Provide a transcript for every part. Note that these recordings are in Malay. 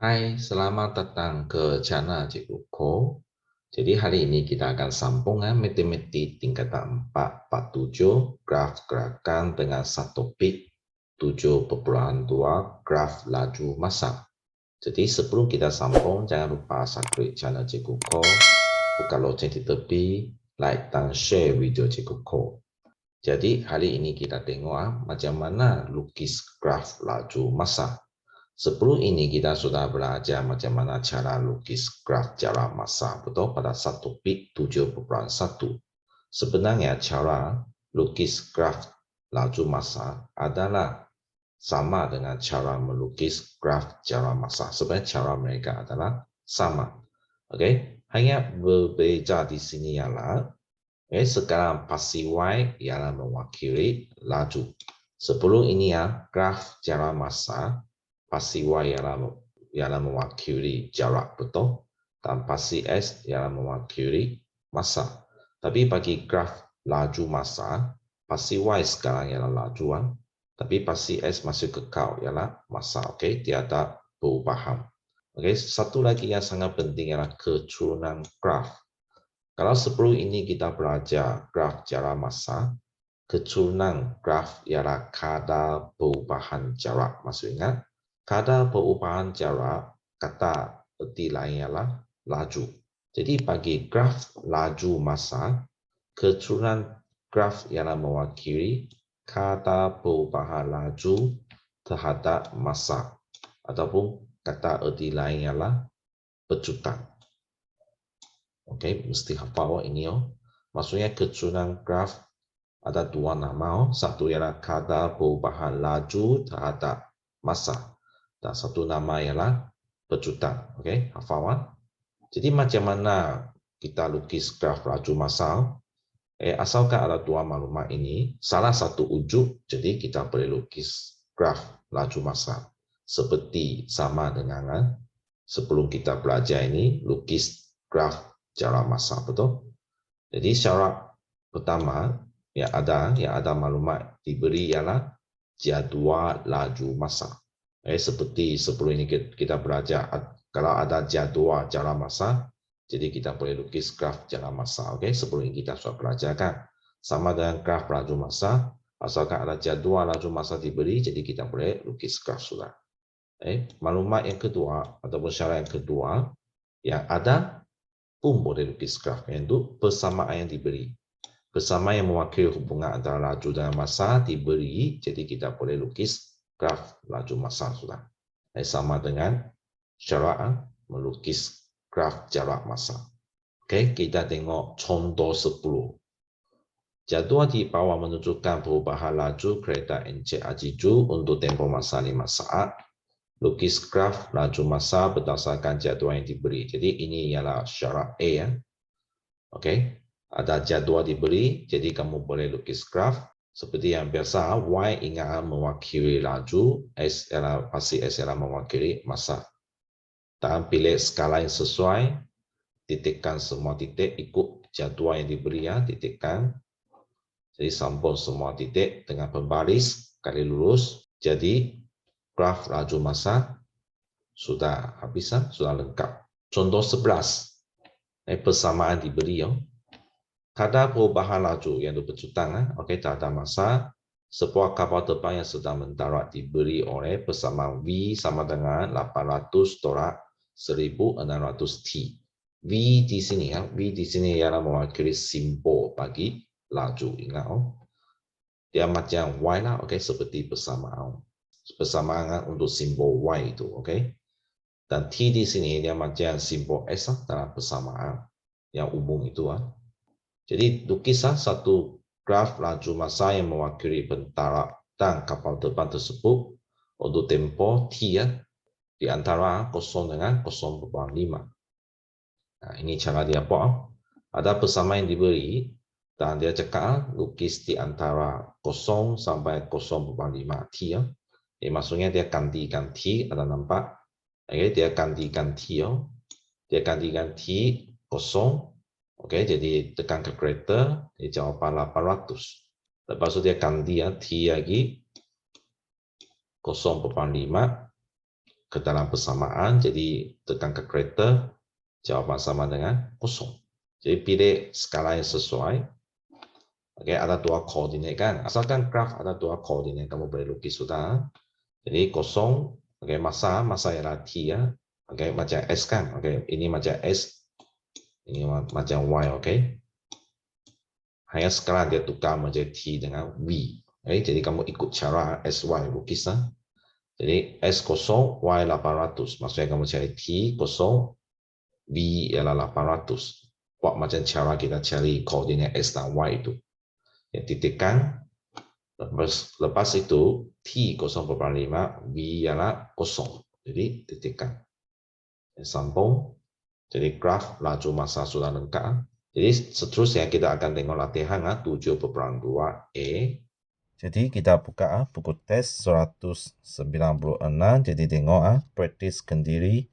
Hai, selamat datang ke channel Cikgu Ko. Jadi hari ini kita akan sambung matematik tingkatan 4 part 7 graf gerakan dengan satu topik 7,2 graf laju massa. Jadi sebelum kita sambung, jangan lupa subscribe channel Cikgu Ko, buka loceng di tepi, like dan share video Cikgu Ko. Jadi hari ini kita tengok macam mana lukis graf laju massa. Sebelum ini kita sudah belajar macam mana cara lukis graf jarak massa, betul, pada satu topik 7,1. Sebenarnya cara lukis graf laju massa adalah sama dengan cara melukis graf jarak massa. Sebenarnya cara mereka adalah sama. Okey, hanya berbeza di sini ialah sekarang pasi Y ialah mewakili laju. Sebelum ini graf jarak massa, pasi Y ialah mewakili jarak, betul? Dan pasi S ialah mewakili massa. Tapi bagi graf laju massa, pasi Y sekarang ialah lajuan, tapi pasi S masih kekal ialah massa. Okey, tiada perubahan. Okey, satu lagi yang sangat penting ialah keturunan graf. Kalau sebelum ini kita belajar graf jarak massa, keturunan graf ialah kadar perubahan jarak. Maksud ingat, kadar perubahan jarak kata erti lain ialah laju. Jadi bagi graf laju massa, keturunan graf ialah mewakili kadar perubahan laju terhadap massa. Ataupun kata erti lain ialah pecutan. Okey, mesti hafal ini. Maksudnya keturunan graf ada dua nama. Satu ialah kadar perubahan laju terhadap massa. Dan satu nama ialah pecutan. Okey, hafal. Jadi macam mana kita lukis graf laju massa? Asalkan ada dua maklumat ini, salah satu wujud, jadi kita boleh lukis graf laju massa. Seperti sama dengan sebelum kita belajar ini, lukis graf jarak massa, betul? Jadi syarat pertama yang ada maklumat diberi ialah jadual laju massa. Seperti sebelum ini kita belajar, kalau ada jadual jarak massa, jadi kita boleh lukis graf jarak massa. Okey, sebelum ini kita sudah belajarkan. Sama dengan graf laju massa, asalkan ada jadual laju massa diberi, jadi kita boleh lukis graf sudah. Maklumat yang kedua ataupun syarat yang kedua yang ada pun boleh lukis graf, iaitu persamaan yang diberi. Persamaan yang mewakili hubungan antara laju dan massa diberi, jadi kita boleh lukis graf laju massa sudah. Sama dengan syarat melukis graf jarak massa. Okey, kita tengok contoh 10. Jadual di bawah menunjukkan perubahan laju kereta encik Ajiju untuk tempoh masa 5 saat. Lukis graf laju massa berdasarkan jadual yang diberi. Jadi ini ialah syarat A. Okey, ada jadual diberi, jadi kamu boleh lukis graf. Seperti yang biasa, Y ingat mewakili laju, S ialah pasti S ialah mewakili massa. Dan pilih skala yang sesuai, titikkan semua titik ikut jadual yang diberi, titikkan. Jadi sambung semua titik dengan pembaris kali lurus. Jadi graf laju massa sudah habis, sudah lengkap. Contoh 11. Persamaan diberi. Kadar perubahan laju yang berpecutan, okey, terhadap massa, sebuah kapal terbang yang sedang mendarat diberi oleh persamaan V sama dengan 800/1600 T. V di sini ialah mewakili simbol bagi laju. Ingat, dia macam Y lah, okey, seperti persamaan untuk simbol Y itu, okey. Dan T di sini dia macam simbol S dalam persamaan yang umum itu. Jadi lukislah satu graf laju massa yang mewakili pendaratan kapal terbang tersebut untuk tempoh T di antara 0 dengan 0,5. Nah, ini cara dia buat. Ada persamaan yang diberi dan dia cakap lukis di antara 0 sampai 0,5 T. Maksudnya dia gantikan T, ada nampak? Dia gantikan T. Dia gantikan T 0. Okey, jadi tekan kalkulator, jawapan 800. Lepas tu dia ganti T lagi 0,5 ke dalam persamaan, jadi tekan ke kereta, jawapan sama dengan kosong. Jadi pilih skala yang sesuai. Oke, ada dua koordinat kan. Asalkan graf ada dua koordinat, kamu boleh lukis sudah. Jadi kosong, oke, masa ialah T ya. Oke, macam S kan. Oke, ini macam S, ini macam Y, oke. Hanya sekarang dia tukar menjadi T dengan V. Oke, jadi kamu ikut cara SY lukis lah. Jadi S kosong, Y 800. Maksudnya kamu cari T kosong, V ialah 800. Buat macam cara kita cari koordinat S dan Y itu. Yang titikkan, lepas itu T 0,5, V ialah kosong. Jadi titikkan. Sambung. Jadi graf laju masa sudah lengkap. Jadi seterusnya kita akan tengok latihan 7.2e. Jadi kita buka buku tes 196. Jadi tengok praktis sendiri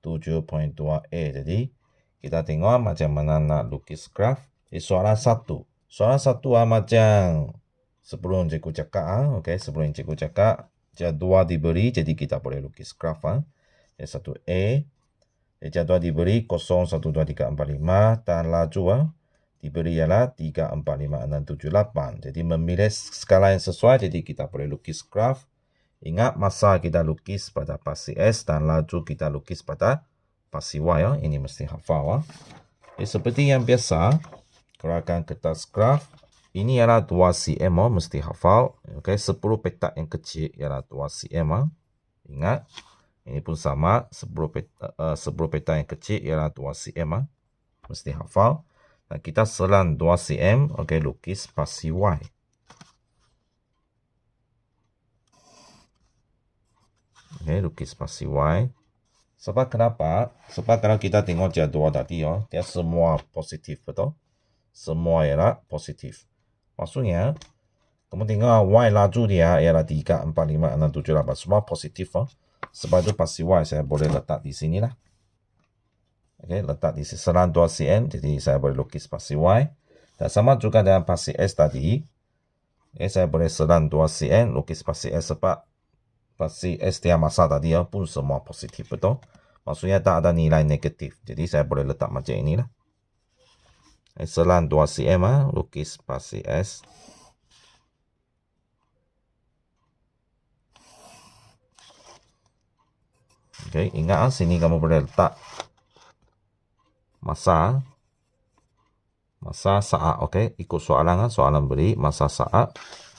7.2e. Jadi kita tengok macam mana nak lukis graf. Di soalan 1. Soalan 1 macam sebelum cikgu cakap. Okay, sebelum cikgu cakap jadual diberi, jadi kita boleh lukis graf. Jadi 1A. Jadual diberi 0, 1, 2, 3, 4, 5 dan laju diberi ialah 3, 4, 5, 6, 7, 8. Jadi memilih skala yang sesuai, jadi kita boleh lukis graf. Ingat masa kita lukis pada pasti S dan laju kita lukis pada pasti Y. Ini mesti hafal. Jadi seperti yang biasa, gerakan kertas graf ini ialah 2 cm, mesti hafal. Okay, 10 petak yang kecil ialah 2 cm. Ingat. Ini pun sama, 10 peta yang kecil ialah 2 cm. Mesti hafal. Dan kita selang 2 cm, okay, lukis pasti Y. Okay, lukis pasti Y. Sebab kenapa? Sebab kalau kita tengok jadual tadi, dia semua positif, betul? Semua ialah positif. Maksudnya, kamu tengok Y laju dia ialah 3, 4, 5, 6, 7, 8. Semua positif. Sebab itu pasti Y saya boleh letak di sini lah. Oke, letak di selang 2 cm. Jadi saya boleh lukis pasti Y. Dan sama juga dengan pasti S tadi. Oke, saya boleh selang 2 cm. Lukis pasti S sebab pasti S dia masa tadi pun semua positif, betul? Maksudnya tak ada nilai negatif. Jadi saya boleh letak macam inilah. Selang 2 cm. Lukis pasti S. Oke, ingat sini kamu boleh letak masa saat. Oke, ikut soalan soalan beri masa saat.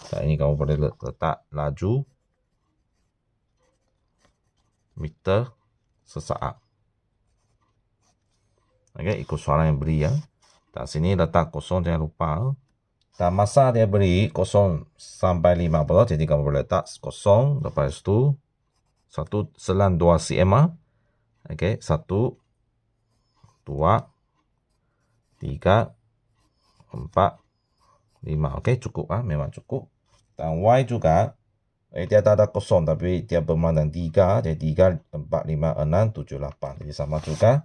Dan ini kamu boleh letak laju meter sesaat. Oke, ikut soalan yang beri ya. Dan sini letak kosong, jangan lupa. Dan masa dia beri 0 sampai 5 betul. Jadi kamu boleh letak kosong. Lepas itu 1 selang 2 cm. Oke, 1, 2, 3, 4, 5. Oke, cukup memang cukup. Dan Y juga dia tak ada kosong tapi dia bermula dengan 3. Jadi 3, 4, 5, 6, 7, 8. Jadi sama juga.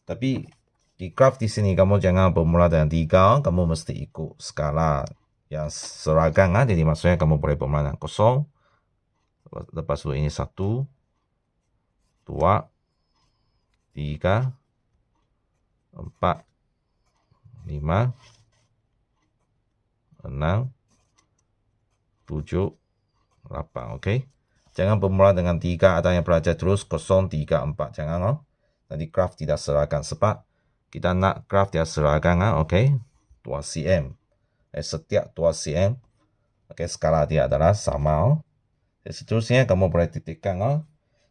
Tapi di graf di sini kamu jangan bermula dengan 3. Kamu mesti ikut skala yang seragam. Jadi maksudnya kamu boleh bermula dengan kosong. Lepas itu ini 1, 2, 3, 4, 5, 6, 7, 8. Oke. Jangan bermula dengan 3. Ada yang belajar terus 0, 3, 4. Jangan. Nanti graf tidak seragam. Sebab kita nak graf dia seragam. Oke. 2 cm. Setiap 2 cm. Oke. Skala dia adalah sama. Seterusnya kamu boleh titikkan.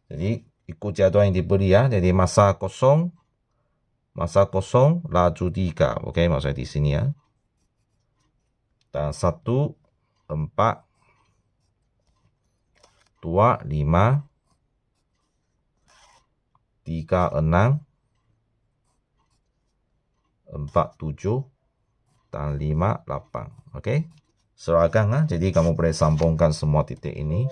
Jadi ikut jadual yang diberi ya. Jadi masa kosong. Laju 3. Oke. Maksudnya di sini ya. Dan 1, 4, 2, 5, 3, 6, empat, 7, dan 5, 8. Oke. Seragam. Jadi kamu boleh sambungkan semua titik ini.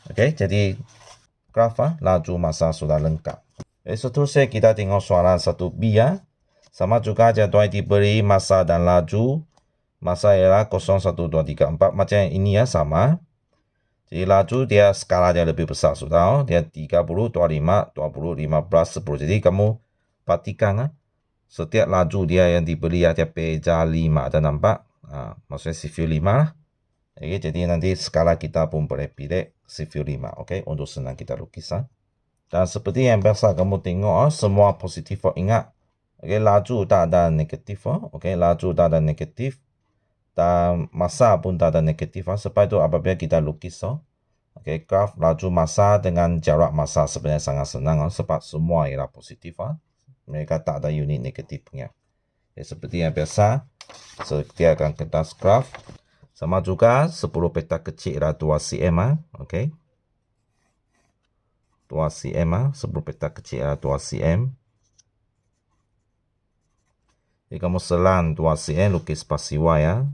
Oke. Jadi graf laju masa sudah lengkap. Seterusnya kita tengok soalan 1B ya. Sama juga jadual diberi masa dan laju. Masa ialah 0, 1, 2, 3, 4. Macam yang ini ya, sama. Jadi laju dia skala dia lebih besar sudah. Dia 30, 25, 20, 15, 10. Jadi kamu perhatikan setiap laju dia yang diberi dia peja 5. Ada nampak? Maksudnya sifil 5 lah. Okay, jadi nanti skala kita pun boleh pilih sifil 5. Okay, untuk senang kita lukis. Dan seperti yang biasa kamu tengok, semua positif. Ingat, okay, laju tak ada negatif. Okay, laju tak ada negatif. Dan masa pun tak ada negatif. Sebab itu apabila kita lukis, okay, graf laju masa dengan jarak masa sebenarnya sangat senang. Sebab semua ialah positif. Mereka tak ada unit negatifnya. Okay, seperti yang biasa, sediakan kertas graf. Sama juga 10 peta kecil ialah 2 cm. Okay. 2 cm, 10 peta kecil ialah 2 cm. Jadi kamu selang 2 cm, lukis spasi Y ya.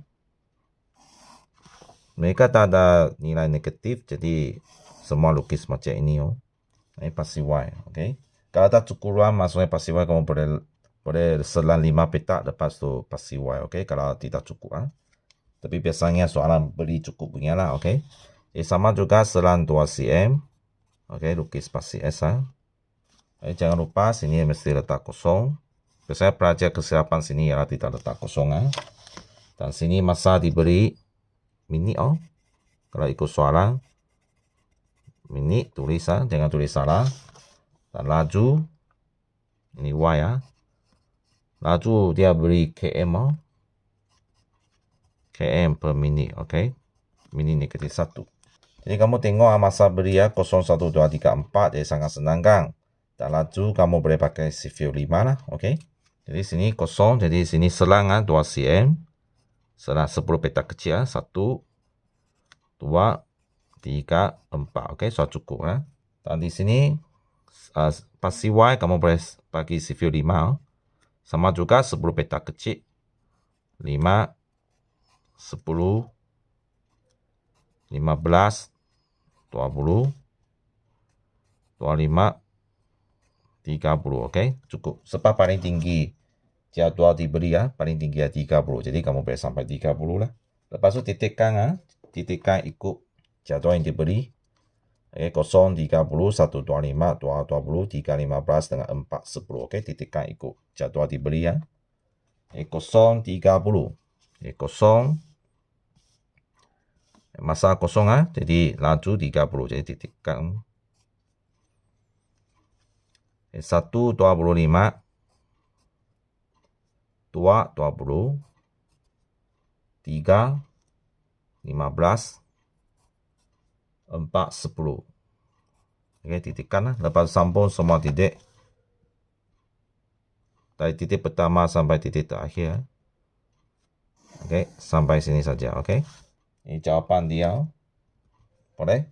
Mereka tak ada nilai negatif, jadi semua lukis macam ini. Ini spasi Y, okay. Kalau tak cukup ruang, maksudnya spasi Y kamu boleh selang 5 peta, lepas tu spasi Y, okay. Kalau tidak cukup. Tapi biasanya soalan beri cukup punya lah, okay. Jadi sama juga selang 2 cm. Okay, lukis spasi S. Jangan lupa sini mesti letak kosong. Biasanya pelajar kesilapan sini ialah tidak letak kosong. Dan sini masa diberi minit. Kalau ikut soalan, minit tulis, jangan tulis salah. Dan laju, ini Y ya. Laju dia beri km. Km per minit, okay. Minit negatif 1. Jadi kamu tengok masa beri ya 0, 1, 2, 3, 4. Jadi sangat senang kan. Dan laju kamu boleh pakai sifil 5 lah. Okay. Jadi sini 0. Jadi sini selang 2 cm. Selang 10 peta kecil. 1, 2, 3, 4. Okay. So cukup. Dan di sini spasi Y kamu boleh bagi sifil 5. Sama juga 10 peta kecil. 5, 10, 15, 20, 25, 30, okay? Cukup. Sebab paling tinggi jadual diberi ya, paling tinggi 30. Jadi kamu boleh sampai 30 lah. Lepas tu titikkan ikut jadual yang diberi. Okay, 0, 30, 1, 25, 2, 20, 3, 15 dengan 4, 10. Okay, titikkan ikut jadual diberi ya. Okay, 0, 30. Okay, 0. Masa 0 jadi laju 30. Jadi titikkan 1, 25, 2, 20, 3, 15, 4, 10. Oke, titikkan. Lepas sambung semua titik. Dari titik pertama sampai titik terakhir. Oke, sampai sini saja. Oke. Ini jawapan dia. Boleh?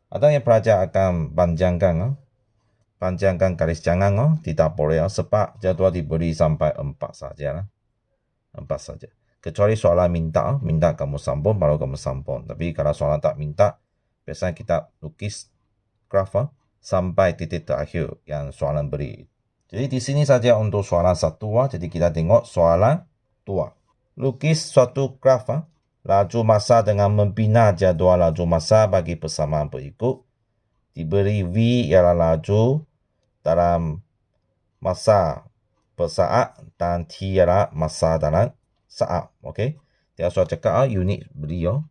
Ada yang pelajar akan panjangkan. Panjangkan garis jangan. Tidak boleh. Sebab jadual diberi sampai 4 saja. 4 saja. Kecuali soalan minta kamu sambung, baru kamu sambung. Tapi kalau soalan tak minta, biasanya kita lukis graf sampai titik terakhir yang soalan beri. Jadi di sini saja untuk soalan 1. Jadi kita tengok soalan 2. Lukis suatu graf laju masa dengan membina jadual laju masa bagi persamaan berikut. Diberi V ialah laju dalam masa per saat dan T ialah masa dalam saat. Okey. Dia sudah cakap unit beliau.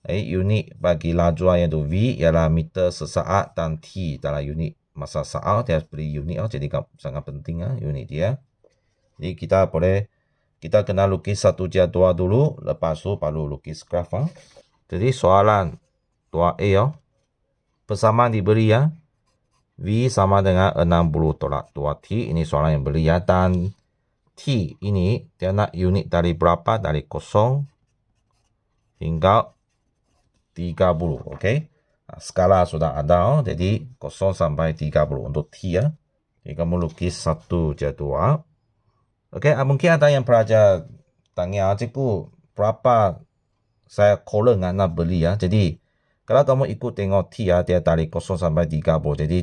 Unit bagi laju yang tu V ialah meter sesaat dan T dalam unit masa saat. Dia beri unit. Jadi sangat penting unit dia. Jadi kita kena lukis satu jadual dulu. Lepas tu baru lukis graf. Jadi soalan 2A. Persamaan diberi V sama dengan 60 tolak 2T. Ini soalan yang beri Dan T ini dia nak unit dari berapa? Dari 0 hingga 30. Okey. Skala sudah ada. Jadi 0 sampai 30 untuk T Jadi kamu lukis satu jadual. Okey, mungkin ada yang pelajar tanya, cikgu, berapa saya kolom nak beli Jadi kalau kamu ikut tengok T dia dari 0 sampai 30. Jadi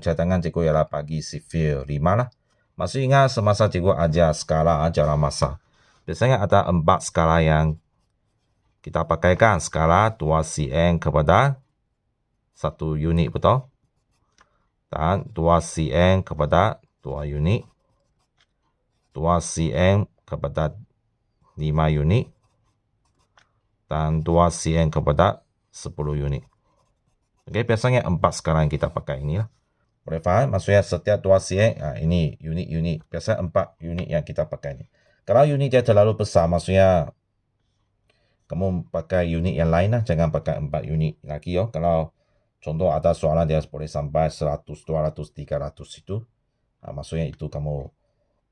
cadangan cikgu ialah bagi sifil 5 lah. Masih ingat semasa cikgu ajar skala jalan masa. Biasanya ada 4 skala yang kita pakaikan. Skala 2 cm kepada 1 unit, betul? Dan 2 cm kepada 2 unit. 2 cm kepada 5 unit. Dan 2 cm kepada 10 unit. Okey, biasanya 4 skala yang kita pakai ini lah. Boleh faham? Maksudnya setiap 2 cm, ini unit-unit. Biasanya 4 unit yang kita pakai ni. Kalau unit dia terlalu besar, maksudnya kamu pakai unit yang lain lah. Jangan pakai 4 unit lagi. Kalau contoh ada soalan dia boleh sampai 100, 200, 300 itu. Maksudnya itu kamu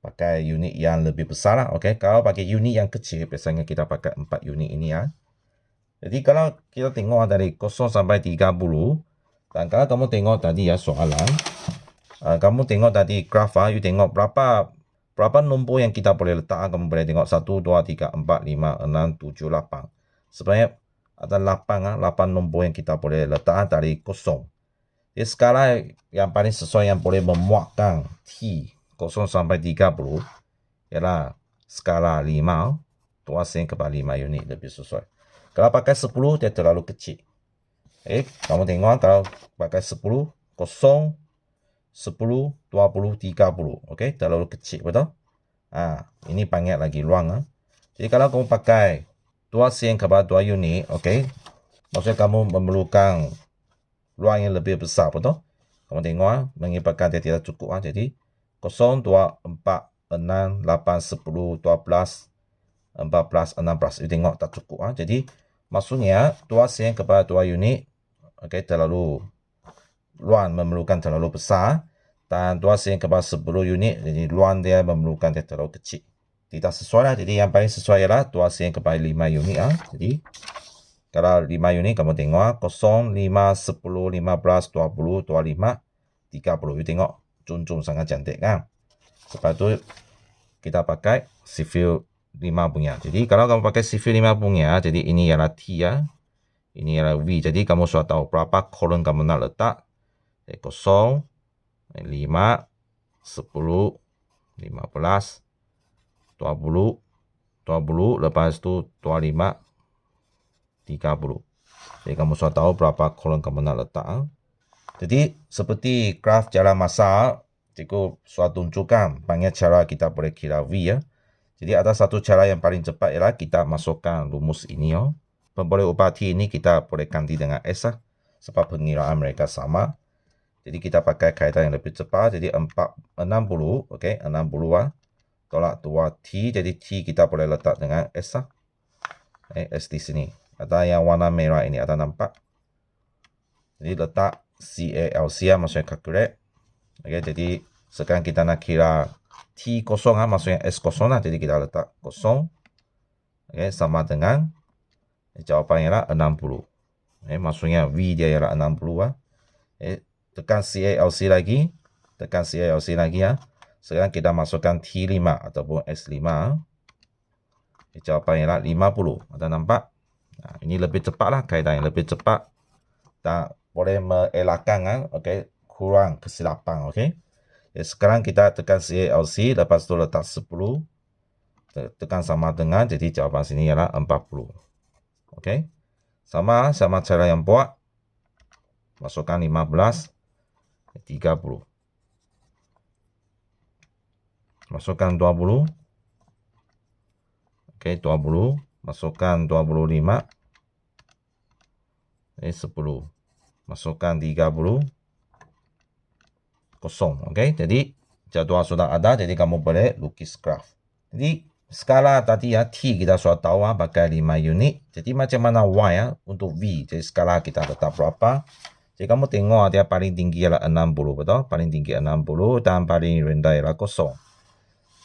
pakai unit yang lebih besar lah. Okay? Kalau pakai unit yang kecil, biasanya kita pakai 4 unit ini ya. Jadi kalau kita tengok dari 0 sampai 30, dan kalau kamu tengok tadi ya soalan, kamu tengok tadi graf, you tengok berapa nombor yang kita boleh letak. Kamu boleh tengok 1, 2, 3, 4, 5, 6, 7, 8. Sebenarnya ada 8 nombor yang kita boleh letak dari 0. Jadi skala yang paling sesuai yang boleh memuatkan T 0 sampai 30 ialah skala 5, 2 cm kepada 5 unit lebih sesuai. Kalau pakai 10 dia terlalu kecil. Kamu tengok kalau pakai 10, 0, 10, 20, 30. Okey, terlalu kecil, betul? Ini panggil lagi ruang. Jadi kalau kamu pakai 2 cm kepada 2 unit, okey, maksudnya kamu memerlukan ruang yang lebih besar, betul? Kamu tengok menyebabkan dia tidak cukup. Jadi 0, 2, 4, 6, 8, 10, 12, 14, 16. You tengok tak cukup. Jadi maksudnya 2 cm kepada 2 unit, okey, terlalu ruang memerlukan terlalu besar. Dan 2 cm kepada 10 unit, jadi ruang dia memerlukan dia terlalu kecil. Tidak sesuai lah. Jadi yang paling sesuai ialah 2 cm kepada 5 unit. Jadi kalau 5 unit kamu tengok 0, 5, 10, 15, 20, 25, 30. You tengok cun-cun sangat cantik kan. Lepas tu kita pakai sifil 5 punya. Jadi kalau kamu pakai sifil 5 punya, jadi ini ialah T ya. Ini ialah V. Jadi kamu sudah tahu berapa kolom kamu nak letak. 0, 5, 10, 15, 20, 20, lepas tu 25, 30. Jadi kamu sudah tahu berapa kolom kamu nak letak. Jadi seperti graf jalan masa, cikgu sudah tunjukkan banyak cara kita boleh kira V ya. Jadi ada satu cara yang paling cepat ialah kita masukkan rumus ini. Pemboleh ubah T ini kita boleh ganti dengan S lah. Sebab pengiraan mereka sama. Jadi kita pakai kaedah yang lebih cepat. Jadi 60, okey, 60 tolak 2T. Jadi T kita boleh letak dengan S lah. S di sini. Ada yang warna merah ini, ada nampak? Jadi letak CALC maksudnya calculate. Okey, jadi sekarang kita nak kira T kosong maksudnya S kosong lah. Jadi kita letak kosong. Okey, sama dengan jawapan ialah 60. Maksudnya V dia ialah 60 tekan CALC lagi. Tekan CALC lagi ya. Sekarang kita masukkan T5 ataupun S5. Jawapan ialah 50. Ada nampak? Ini lebih cepat lah. Kaedah yang lebih cepat. Tak boleh mengelakkan kurang kesilapan. Okey. Sekarang kita tekan CALC. Lepas tu letak 10. Tekan sama dengan. Jadi jawapan sini ialah 40. Okey. Sama cara yang buat. Masukkan 15. 30. Masukkan 20. Okey, 20. Masukkan 25. 10. Masukkan 30. Kosong. Okey, jadi jadual sudah ada. Jadi kamu boleh lukis graf. Jadi skala tadi ya, T kita sudah tahu pakai 5 unit. Jadi macam mana Y untuk V. Jadi skala kita letak berapa. Jadi kamu tengok dia paling tinggi ialah 60, betul? Paling tinggi 60 dan paling rendah ialah 0.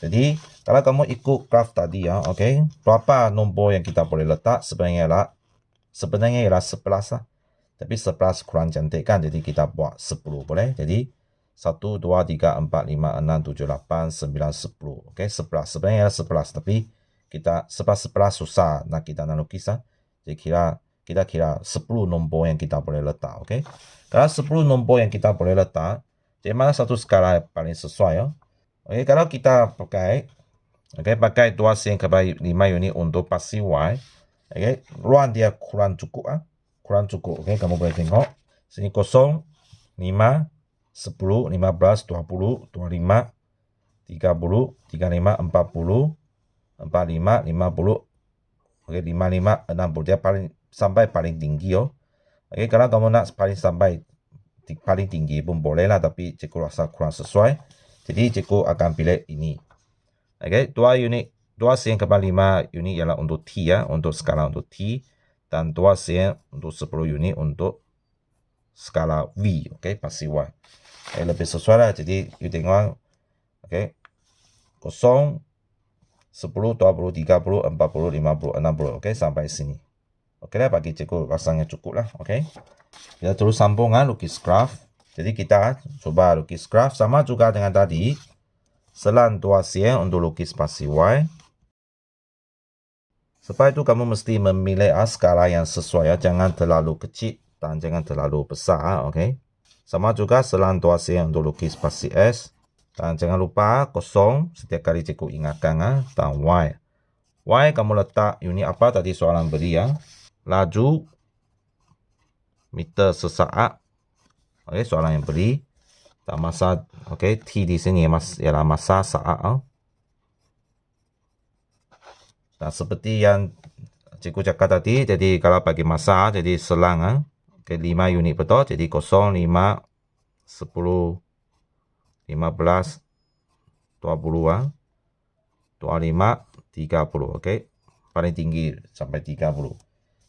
Jadi kalau kamu ikut graf tadi okey, berapa nombor yang kita boleh letak sebenarnya ialah 11 lah. Tapi 11 kurang cantik kan, jadi kita buat 10 boleh. Jadi 1, 2, 3, 4, 5, 6, 7, 8, 9, 10. Okey, 11. Sebenarnya ialah 11, tapi kita 11 susah kita nak lukis Jadi kita kira 10 nombor yang kita boleh letak. Okey. Kalau 10 nombor yang kita boleh letak, jadi mana satu skala paling sesuai Oke, kalau kita pakai pakai 2 sen ke 5 unit untuk pasi Y. Oke, ruang dia kurang cukup kurang cukup. Oke, kamu boleh tengok sini 0, 5, 10, 15, 20, 25, 30, 35, 40, 45, 50. Oke, 55, 60. Dia sampai paling tinggi Oke, kalau kamu nak sampai paling tinggi pun boleh lah, tapi cikgu rasa kurang sesuai. Jadi cikgu akan pilih ini. Oke, 2 sen ke 5 unit ialah untuk T untuk skala untuk T, dan 2 sen untuk 10 unit untuk skala V, pasi Y. Lebih sesuai lah, jadi you tengok, 0, 10, 20, 30, 40, 50, 60, sampai sini. Lah, bagi cikgu rasanya cukup lah, Kita terus sambung lukis graf. Jadi kita coba lukis graf sama juga dengan tadi. Selang 2 sen untuk lukis pasi Y. Sebab itu kamu mesti memilih skala yang sesuai jangan terlalu kecil dan jangan terlalu besar, Sama juga selang 2 sen untuk lukis pasi S. Dan jangan lupa 0 setiap kali cikgu ingatkan dan Y. Y kamu letak unit apa tadi soalan beri Laju meter sesaat. Soalan yang beri. Dan masa T di sini ialah masa saat. Dan seperti yang cikgu cakap tadi, jadi kalau bagi masa jadi selang 5 unit betul. Jadi 0, 5, 10, 15, 20 25, 30, paling tinggi sampai 30.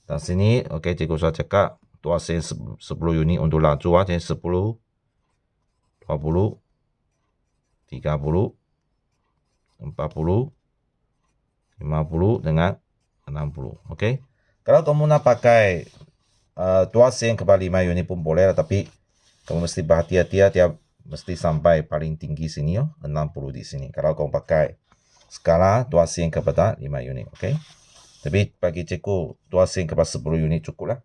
Dan sini cikgu sudah cakap 2 sen 10 unit untuk laju jadi 10, 20, 30, 40, 50 dengan 60. Kalau kamu nak pakai 2 sen ke 5 unit pun boleh, tapi kamu mesti berhati-hati dia mesti sampai paling tinggi sini 60 di sini. Kalau kamu pakai skala 2 sen kepada 5 unit, Tapi bagi cikgu 2 sen kepada 10 unit cukup lah.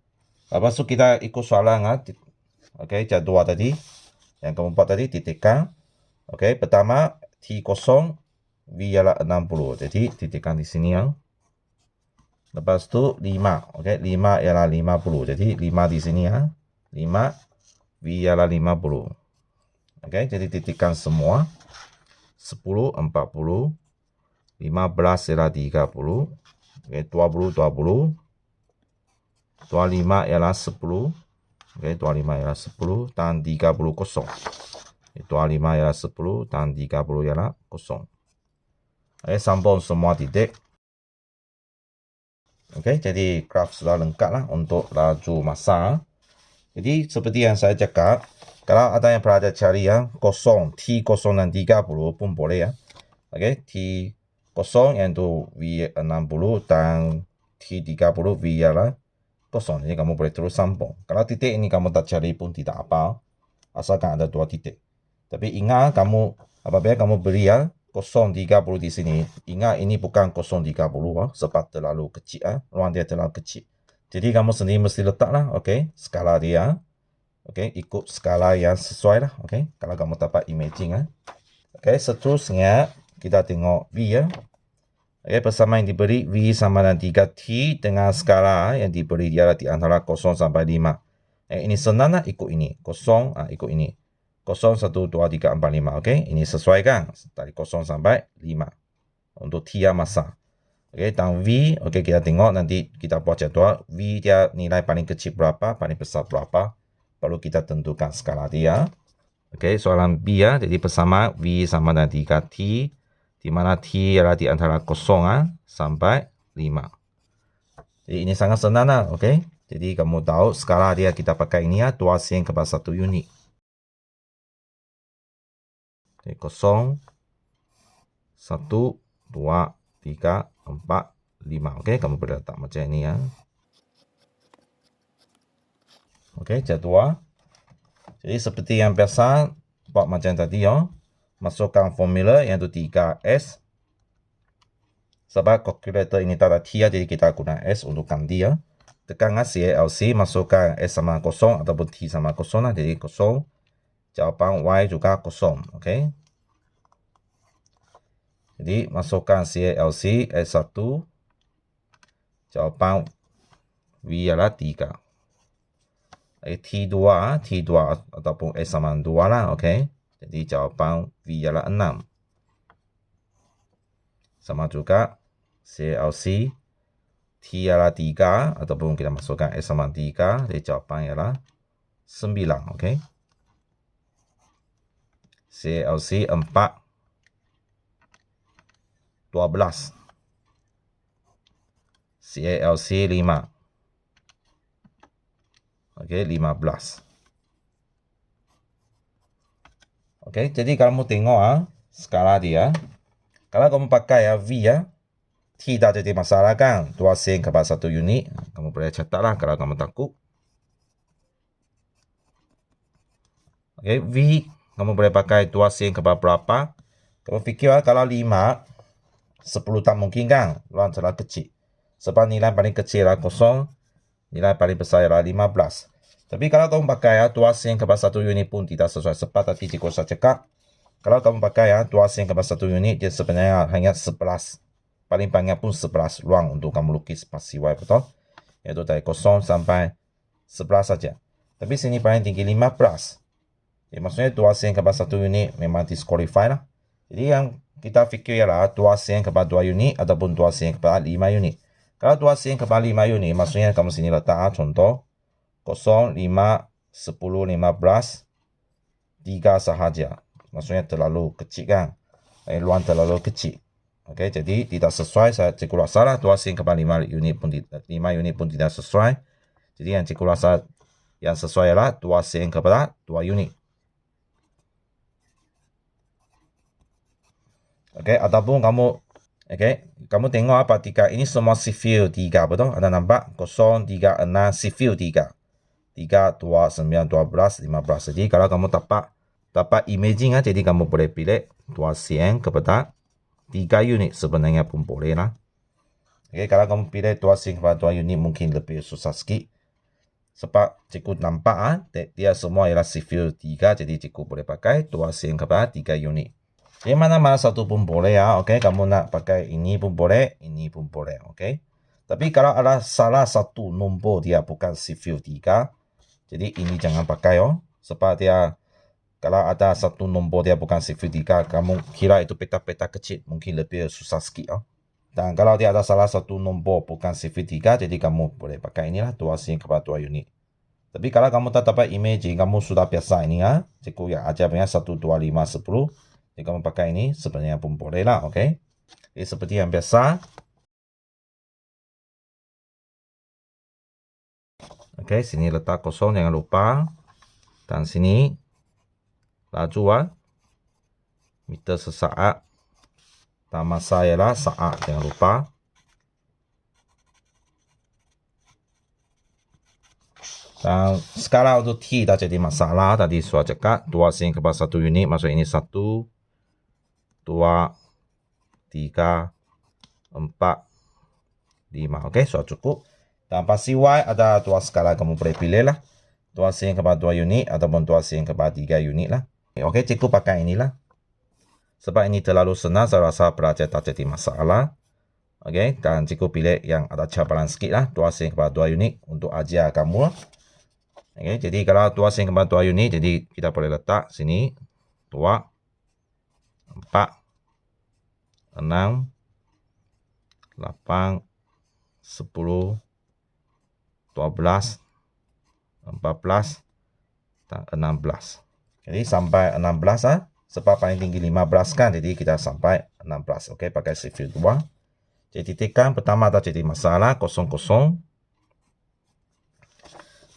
Lepas tu kita ikut soalan jadual tadi yang kamu buat tadi titikkan. Pertama T0 V ialah 60. Jadi titikkan di sini Lepas tu 5. 5 ialah 50. Jadi 5 di sini 5 V ialah 50. Jadi titikkan semua. 10, 40. 15 ialah 30. 20, 20. 25 ialah 10. 25 ialah 10 dan 30 kosong. 25 ialah 10 dan 30 ialah kosong. Sambung semua titik. Jadi graf sudah lengkap lah untuk laju masa. Jadi seperti yang saya cakap, kalau ada yang pelajar cari kosong, T0 dan 30 pun boleh T0 yaitu V60 dan T30 V ialah kosong. Jadi kamu boleh terus sambung. Kalau titik ini kamu tak cari pun tidak apa, asalkan ada 2 titik. Tapi ingat kamu apabila kamu beri 030 di sini, ingat ini bukan 030 sebab terlalu kecil ruang dia terlalu kecil. Jadi kamu sendiri mesti letak lah skala dia. Ikut skala yang sesuai lah. Kalau kamu dapat imaging seterusnya kita tengok V persamaan yang diberi V sama dengan 3T dengan skala yang diberi dia di antara 0 sampai 5. Ini senang lah ikut ini. 0 ikut ini. 0, 1, 2, 3, 4, 5. Ini sesuaikan dari 0 sampai 5 untuk T masa. Dan V, kita tengok nanti kita buat jadual. V dia nilai paling kecil berapa, paling besar berapa. Perlu kita tentukan skala dia. Soalan B jadi persamaan V sama dengan 3T, di mana T adalah di antara 0 sampai 5. Jadi ini sangat senang lah, Jadi kamu tahu skala dia kita pakai ini 2 sen kepada 1 unit. 0, 1, 2, 3, 4, 5. Kamu boleh letak macam ini jadual. Jadi seperti yang biasa buat macam tadi masukkan formula iaitu 3S. Sebab kalkulator ini tak ada T jadi kita guna S untuk ganti Tekan CLC, masukkan S sama 0 ataupun T sama 0 jadi 0. Jawapan Y juga 0. Jadi masukkan CALC S1. Jawapan V ialah 3. T2 ataupun S sama 2 lah, okey. Jadi jawapan V ialah 6. Sama juga CLC T ialah 3 ataupun kita masukkan S sama 3, jadi jawapan ialah 9, okey. CLC 4 12. CALC 5. Okey, 15. Okey, jadi kamu tengok skala dia. Kalau kamu pakai V tidak jadi masalah kan. 2 sen kepada 1 unit. Kamu boleh catatlah kalau kamu takut. Okey, V kamu boleh pakai 2 sen kepada berapa? Kamu fikir kalau 5, 10 tak mungkin kan. Ruang terlalu kecil. Sebab nilai paling kecil adalah 0. Nilai paling besar adalah 15. Tapi kalau kamu pakai 2 sen kepada 1 unit pun tidak sesuai. Sebab tadi cikgu saya cakap. Kalau kamu pakai 2 sen kepada 1 unit, dia sebenarnya hanya 11. Paling banyak pun 11 ruang untuk kamu lukis spasi Y, betul? Iaitu dari 0 sampai 11 saja. Tapi sini paling tinggi 15. Jadi maksudnya 2 sen kepada 1 unit memang disqualify lah. Jadi yang kita fikir ialah 2 sen kepada 2 unit ataupun 2 sen kepada 5 unit. Kalau 2 sen kepada 5 unit, maksudnya kamu sini letak contoh 0, 5, 10, 15, 3 sahaja. Maksudnya terlalu kecil kan. Ruang terlalu kecil. Okey, jadi tidak sesuai. Saya cikgu rasa lah 2 sen kepada 5 unit pun tidak sesuai. Jadi yang cikgu rasa yang sesuai adalah 2 sen kepada 2 unit. Okey, ataupun kamu tengok apa 3 ini semua sifil 3, betul? Ada nampak 0, 3, 6 sifil 3. 3, 2, 9, 12, 15. Jadi kalau kamu dapat imaging jadi kamu boleh pilih 2 sen kepada 3 unit sebenarnya pun boleh lah. Okey, kalau kamu pilih 2 sen kepada 2 unit mungkin lebih susah sikit. Sebab cikgu nampak dia semua ialah sifil 3, jadi cikgu boleh pakai 2 sen kepada 3 unit. Jadi mana-mana satu pun boleh okey. Kamu nak pakai ini pun boleh, ini pun boleh, okey. Tapi kalau ada salah satu nombor dia bukan sifil 3, jadi ini jangan pakai sebab dia kalau ada satu nombor dia bukan sifil 3, kamu kira itu peta-peta kecil, mungkin lebih susah sikit Dan kalau dia ada salah satu nombor bukan sifil 3, jadi kamu boleh pakai inilah 2 sen kepada 2 unit. Tapi kalau kamu tak dapat imaging, kamu sudah biasa ini cikgu yang ajar punya 1, 2, 5, 10. Jadi kamu pakai ini sebenarnya pun boleh lah, okey. Jadi seperti yang biasa. Okey, sini letak 0 jangan lupa. Dan sini laju meter sesaat. Dan masa ialah saat, jangan lupa. Dan sekarang untuk T dah jadi masalah. Tadi sudah cakap 2 sen kepada 1 unit. Maksud ini 1, 2, 3, 4, 5. Okey, sudah cukup. Dan pasti Y ada 2 skala kamu boleh pilih lah. 2 sen kepada 2 unit ataupun 2 sen kepada 3 unit lah. Okey, cikgu pakai inilah. Sebab ini terlalu senang, saya rasa pelajar tak jadi masalah. Okey, dan cikgu pilih yang ada cabaran sikit lah. 2 sen kepada 2 unit untuk ajar kamu lah. Okey, jadi kalau 2 sen kepada 2 unit, jadi kita boleh letak sini 2, 4, 6, 8, 10, 12, 14, dan 16. Jadi sampai 16 sebab paling tinggi 15 kan, jadi kita sampai 16. Okey, pakai sifil 2. Jadi tekan pertama tak jadi masalah 0, 0.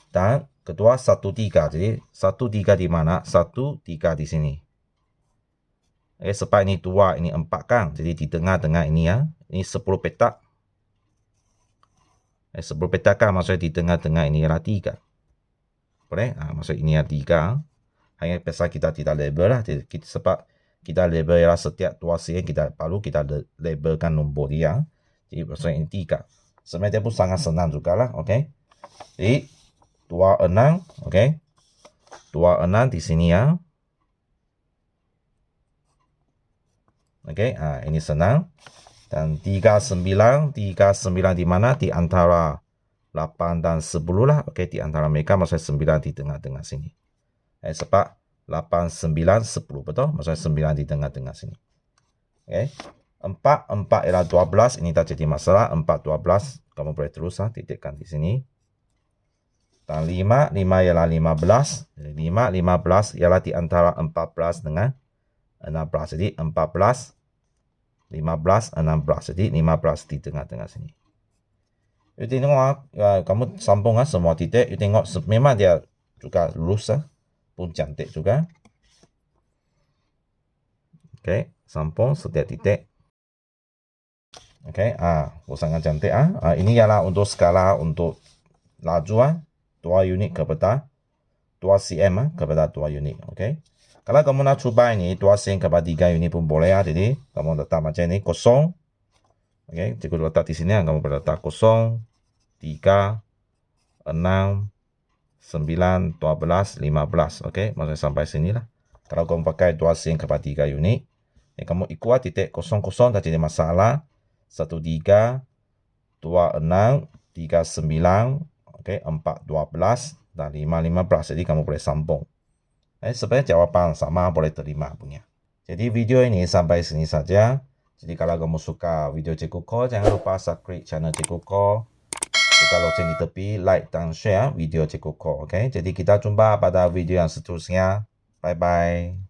Dan kedua 1, 3. Jadi 1, 3 di mana? 1, 3 di sini. Sebab ini 2, ini 4 kan. Jadi di tengah-tengah ini ini 10 petak. 10 petak kan, maksudnya di tengah-tengah ini ialah 3. Boleh? Maksud ini adalah 3. Hanya pasal kita tidak label lah. Sebab kita label ialah setiap 2 sen kita labelkan nombor dia. Jadi maksudnya ini 3. Sebenarnya pun sangat senang juga lah. Okey. Jadi 26. Okey. 26 di sini Oke, ini senang. Dan 39 di mana? Di antara 8 dan 10 lah. Oke, di antara mereka maksudnya 9 di tengah-tengah sini. Sebab 8, 9, 10, betul? Maksudnya 9 di tengah-tengah sini. Oke. 4 ialah 12, ini tak jadi masalah. 4, 12, kamu boleh terus titikkan di sini. Dan 5 ialah 15. 5, 15 ialah di antara 14 dengan 16. Jadi 14, 15, 16. Jadi 15 di tengah-tengah sini. You tengok kamu sambung semua titik. You tengok memang dia juga lurus pun cantik juga. Oke, sambung setiap titik. Oke, sangat cantik ini ialah untuk skala untuk laju 2 unit kepada 2 cm kepada 2 unit. Oke. Kalau kamu nak cuba ini 2 cm kepada 3 unit pun boleh jadi kamu letak macam ini kosong. Oke, jika letak di sini kamu boleh letak 0, 3, 6, 9, 12, 15. Oke, maksudnya sampai sini lah. Kalau kamu pakai 2 cm kepada 3 unit, kamu ikut titik 00 tak jadi masalah. 13, 26, 39, oke, 4, 12, dan 5, 15. Jadi kamu boleh sambung. Sebenarnya jawaban sama boleh terima punya. Jadi video ini sampai sini saja. Jadi kalau kamu suka video Cikgu Ko, jangan lupa subscribe channel Cikgu Ko. Buka lonceng di tepi, like dan share video Cikgu Ko. Oke, jadi kita jumpa pada video yang seterusnya. Bye bye.